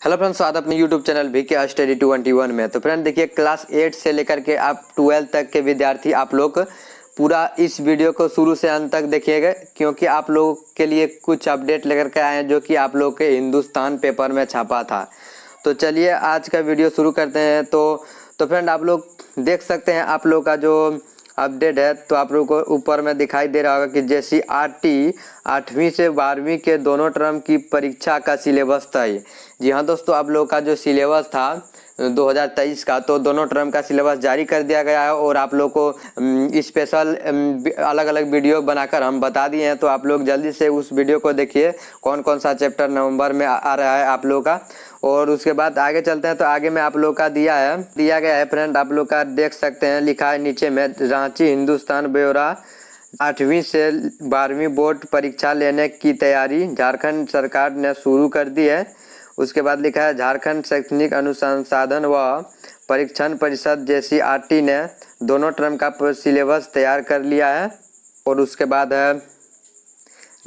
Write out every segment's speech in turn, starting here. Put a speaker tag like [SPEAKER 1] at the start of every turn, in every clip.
[SPEAKER 1] Hello friends, स्वागत अपने YouTube channel VK study 21 में। तो फ्रेंड देखिए, क्लास 8 से लेकर के आप 12 तक के विद्यार्थी आप लोग पूरा इस वीडियो को शुरू से अंत तक देखिएगा, क्योंकि आप लोगों के लिए कुछ अपडेट लेकर के आए हैं जो कि आप लोग के हिंदुस्तान पेपर में छापा था। तो चलिए आज का वीडियो शुरू करते हैं। तो फ्रेंड आप लोग देख सकते हैं, आप लोग का जो अपडेट है तो आप लोगों को ऊपर में दिखाई दे रहा होगा कि JCRT 8वीं से 12वीं के दोनों टर्म की परीक्षा का सिलेबस था। जी हाँ दोस्तों, आप लोगों का जो सिलेबस था 2023 का, तो दोनों टर्म का सिलेबस जारी कर दिया गया है और आप लोग को स्पेशल अलग अलग वीडियो बनाकर हम बता दिए हैं। तो आप लोग जल्दी से उस वीडियो को देखिए, कौन कौन सा चैप्टर नवंबर में आ रहा है आप लोगों का। और उसके बाद आगे चलते हैं। तो आगे में आप लोग का दिया गया है फ्रेंड, आप लोग का देख सकते हैं, लिखा है नीचे में, रांची हिंदुस्तान ब्योरा 8वीं से 12वीं बोर्ड परीक्षा लेने की तैयारी झारखंड सरकार ने शुरू कर दी है। उसके बाद लिखा है, झारखंड शैक्षणिक अनुसंधान व परीक्षण परिषद JCRT ने दोनों टर्म का सिलेबस तैयार कर लिया है। और उसके बाद है,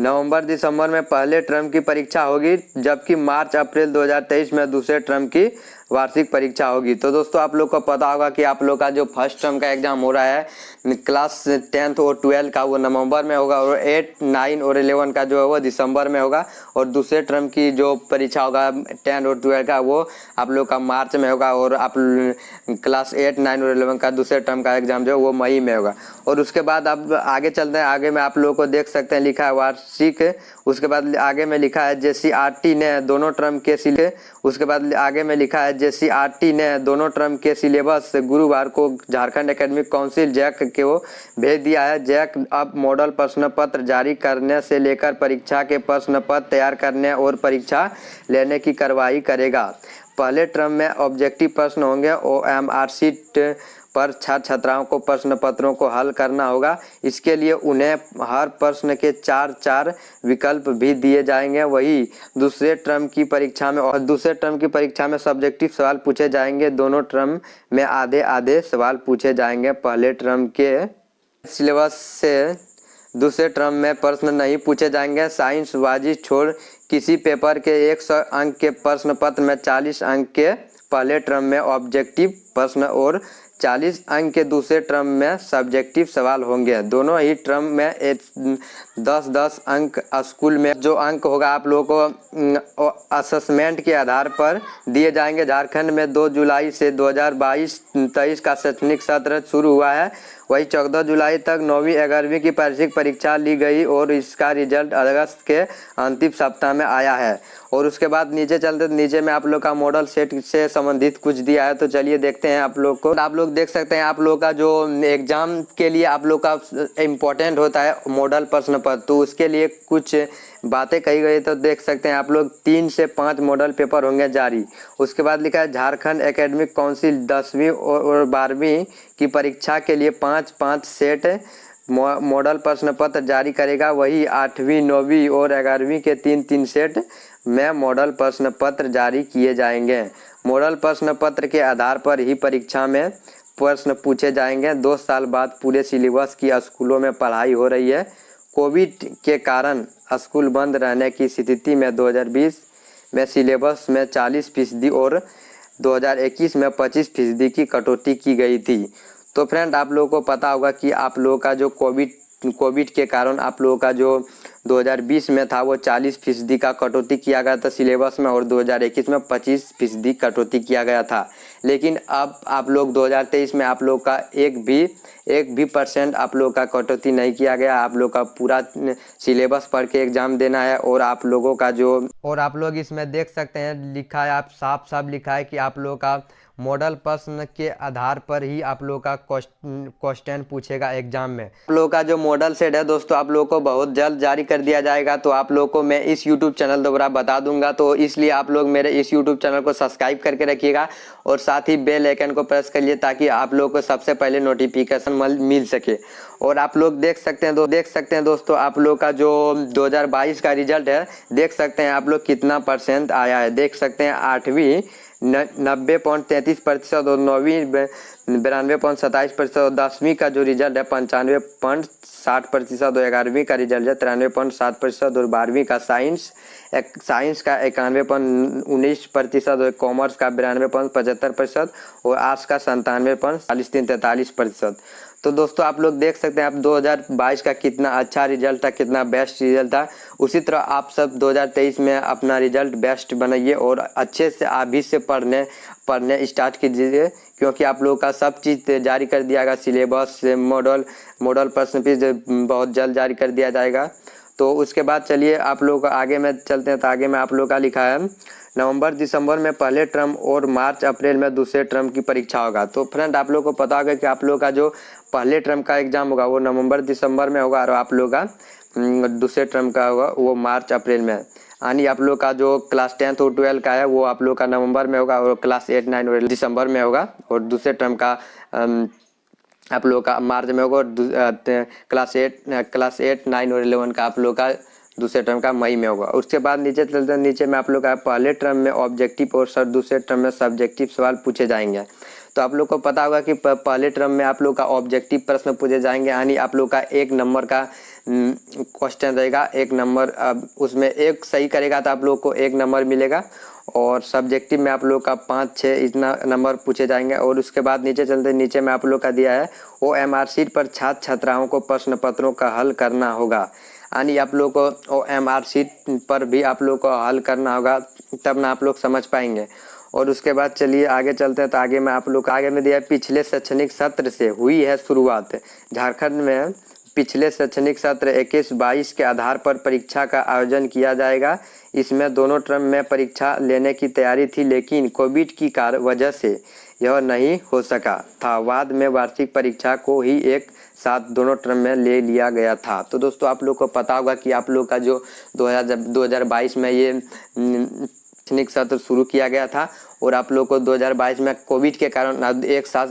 [SPEAKER 1] नवंबर दिसंबर में पहले टर्म की परीक्षा होगी, जबकि मार्च अप्रैल 2023 में दूसरे टर्म की वार्षिक परीक्षा होगी। तो दोस्तों आप लोग को पता होगा कि आप लोग का जो फर्स्ट टर्म का एग्जाम हो रहा है क्लास 10 और 12 का, वो नवंबर में होगा, और 8, 9 और 11 का जो है वो दिसंबर में होगा। और दूसरे टर्म की जो परीक्षा होगा 10 और 12 का, वो आप लोग का मार्च में होगा। और आप क्लास 8, 9 और 11 का दूसरे टर्म का एग्जाम जो है वो मई में होगा। और उसके बाद आप आगे चलते हैं, आगे में आप लोगों को देख सकते हैं, लिखा है वार्षिक। उसके बाद आगे में लिखा है, JCRT ने दोनों टर्म के उसके बाद आगे में लिखा है, JCRT ने दोनों टर्म के सिलेबस गुरुवार को झारखंड एकेडमिक काउंसिल जैक को भेज दिया है। जैक अब मॉडल प्रश्न पत्र जारी करने से लेकर परीक्षा के प्रश्न पत्र तैयार करने और परीक्षा लेने की कार्रवाई करेगा। पहले टर्म में ऑब्जेक्टिव प्रश्न होंगे। OMR शीट पर छात्र छात्राओं को प्रश्न पत्रों को हल करना होगा। इसके लिए उन्हें हर प्रश्न के 4 विकल्प भी दिए जाएंगे। वही दूसरे टर्म की परीक्षा में सब्जेक्टिव सवाल पूछे जाएंगे। दोनों टर्म में आधे आधे सवाल पूछे जाएंगे। पहले टर्म के सिलेबस से दूसरे टर्म में प्रश्न नहीं पूछे जाएंगे। साइंस बाजी छोड़ किसी पेपर के 100 अंक के प्रश्न पत्र में 40 अंक के पहले टर्म में ऑब्जेक्टिव प्रश्न और 40 अंक के दूसरे टर्म में सब्जेक्टिव सवाल होंगे। दोनों ही टर्म में 10-10 अंक स्कूल में जो अंक होगा आप लोगों को असेसमेंट के आधार पर दिए जाएंगे। झारखंड में 2 जुलाई से 2022-23 का शैक्षणिक सत्र शुरू हुआ है। वही 14 जुलाई तक 9वीं 11वीं की वार्षिक परीक्षा ली गई और इसका रिजल्ट अगस्त के अंतिम सप्ताह में आया है। और उसके बाद नीचे चलते, नीचे में आप लोग का मॉडल सेट से संबंधित कुछ दिया है। तो चलिए देखते हैं आप लोग को। आप लोग देख सकते हैं, आप लोग का जो एग्जाम के लिए आप लोग का इम्पोर्टेंट होता है मॉडल प्रश्न पत्र, तो उसके लिए कुछ बातें कही गई। तो देख सकते हैं आप लोग 3 से 5 मॉडल पेपर होंगे जारी। उसके बाद लिखा है, झारखंड एकेडमिक काउंसिल 10वीं और 12वीं की परीक्षा के लिए 5-5 सेट मॉडल प्रश्न पत्र जारी करेगा। वही 8वीं, 9वीं और 11वीं के 3-3 सेट में मॉडल प्रश्न पत्र जारी किए जाएंगे। मॉडल प्रश्न पत्र के आधार पर ही परीक्षा में प्रश्न पूछे जाएंगे। 2 साल बाद पूरे सिलेबस की स्कूलों में पढ़ाई हो रही है। कोविड के कारण स्कूल बंद रहने की स्थिति में 2020 में सिलेबस में 40% और 2021 में 25% की कटौती की गई थी। तो फ्रेंड आप लोगों को पता होगा कि आप लोगों का जो कोविड के कारण आप लोगों का जो 2020 में था वो 40% का कटौती किया गया था सिलेबस में, और 2021 में 25% कटौती किया गया था। लेकिन अब आप लोग 2023 में आप लोग का एक भी % आप लोग का कटौती नहीं किया गया। आप लोग का पूरा सिलेबस पढ़ के एग्जाम देना है। और आप लोग इसमें देख सकते हैं, लिखा है, आप साफ लिखा है कि आप लोग का मॉडल प्रश्न के आधार पर ही आप लोग का क्वेश्चन पूछेगा एग्जाम में। आप लोग का जो मॉडल सेट है दोस्तों, आप लोग को बहुत जल्द जारी कर दिया जाएगा। तो आप लोग को मैं इस यूट्यूब चैनल द्वारा बता दूंगा, तो इसलिए आप लोग मेरे इस यूट्यूब चैनल को सब्सक्राइब करके रखिएगा और साथ ही बेल आइकन को प्रेस करिए, ताकि आप लोग को सबसे पहले नोटिफिकेशन मिल सके। और आप लोग देख सकते हैं दोस्तों, आप लोग का जो 2022 का रिजल्ट है, देख सकते हैं आप लोग कितना % आया है। देख सकते हैं 8वीं 90.33% और 9वीं 92.27% और 10वीं का जो रिजल्ट है 95.60% और 11वीं का रिजल्ट है 93.7% और 12वीं का साइंस का 91.19% और कॉमर्स का 92.75% और आर्ट्स का 97.43% तो दोस्तों आप लोग देख सकते हैं आप 2022 का कितना अच्छा रिजल्ट था, कितना बेस्ट रिजल्ट था। उसी तरह आप सब 2023 में अपना रिजल्ट बेस्ट बनाइए और अच्छे से अभी से पढ़ने स्टार्ट कीजिए, क्योंकि आप लोगों का सब चीज़ जारी कर दिया गया, सिलेबस मॉडल प्रश्न पेज बहुत जल्द जारी कर दिया जाएगा। तो उसके बाद चलिए आप लोग आगे में चलते हैं। तो आगे में आप लोग का लिखा है नवंबर दिसंबर में पहले टर्म और मार्च अप्रैल में दूसरे टर्म की परीक्षा होगा। तो फ्रेंड आप लोग को पता होगा कि आप लोग का जो पहले टर्म का एग्जाम होगा वो नवंबर दिसंबर में होगा और आप लोग का दूसरे टर्म का होगा वो मार्च अप्रैल में। यानी आप लोग का जो क्लास 10th और 12 का है वो आप लोग का नवंबर में होगा और क्लास 8 9 और दिसंबर में होगा और दूसरे टर्म का आप लोग का मार्च में होगा और क्लास 8 9 और 11 का आप लोग का दूसरे टर्म का मई में होगा। उसके बाद नीचे चलते हैं, नीचे में आप लोग का पहले टर्म में ऑब्जेक्टिव और दूसरे टर्म में सब्जेक्टिव सवाल पूछे जाएंगे। तो आप लोग को पता होगा कि पहले टर्म में आप लोग का ऑब्जेक्टिव प्रश्न पूछे जाएंगे, यानी आप लोग का 1 नंबर का क्वेश्चन रहेगा, 1 नंबर। उसमें एक सही करेगा तो आप लोग को 1 नंबर मिलेगा और सब्जेक्टिव में आप लोग का 5-6 इतना नंबर पूछे जाएंगे। और उसके बाद नीचे चलते, नीचे में आप लोग का दिया है OMR शीट पर छात्र छात्राओं को प्रश्न पत्रों का हल करना होगा, यानी आप लोग को OMR शीट पर भी आप लोग को हल करना होगा, तब ना आप लोग समझ पाएंगे। और उसके बाद चलिए आगे चलते हैं। तो आगे में आप लोग आगे में दिया है पिछले शैक्षणिक सत्र से हुई है शुरुआत। झारखंड में पिछले शैक्षणिक सत्र 21-22 के आधार पर परीक्षा का आयोजन किया जाएगा। इसमें दोनों टर्म में परीक्षा लेने की तैयारी थी, लेकिन कोविड की वजह से यह नहीं हो सका था। बाद में वार्षिक परीक्षा को ही एक साथ दोनों टर्म में ले लिया गया था। तो दोस्तों आप लोग को पता होगा कि आप लोग का जो 2022 में ये शैक्षणिक सत्र शुरू किया गया था और आप लोग को 2022 में कोविड के कारण एक साथ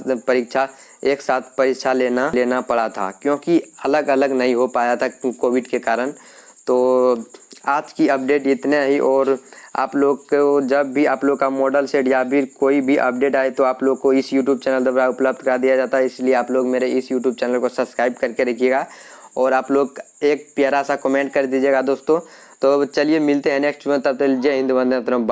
[SPEAKER 1] परीक्षा लेना पड़ा था, क्योंकि अलग अलग नहीं हो पाया था कोविड के कारण। तो आज की अपडेट इतने ही, और आप लोग को जब भी आप लोग का मॉडल सेट या फिर कोई भी अपडेट आए तो आप लोग को इस यूट्यूब चैनल द्वारा उपलब्ध करा दिया जाता है, इसलिए आप लोग मेरे इस यूट्यूब चैनल को सब्सक्राइब करके रखिएगा और आप लोग एक प्यारा सा कमेंट कर दीजिएगा दोस्तों। तो चलिए मिलते हैं नेक्स्ट में, तब तक जय हिंद, वंदे मातरम।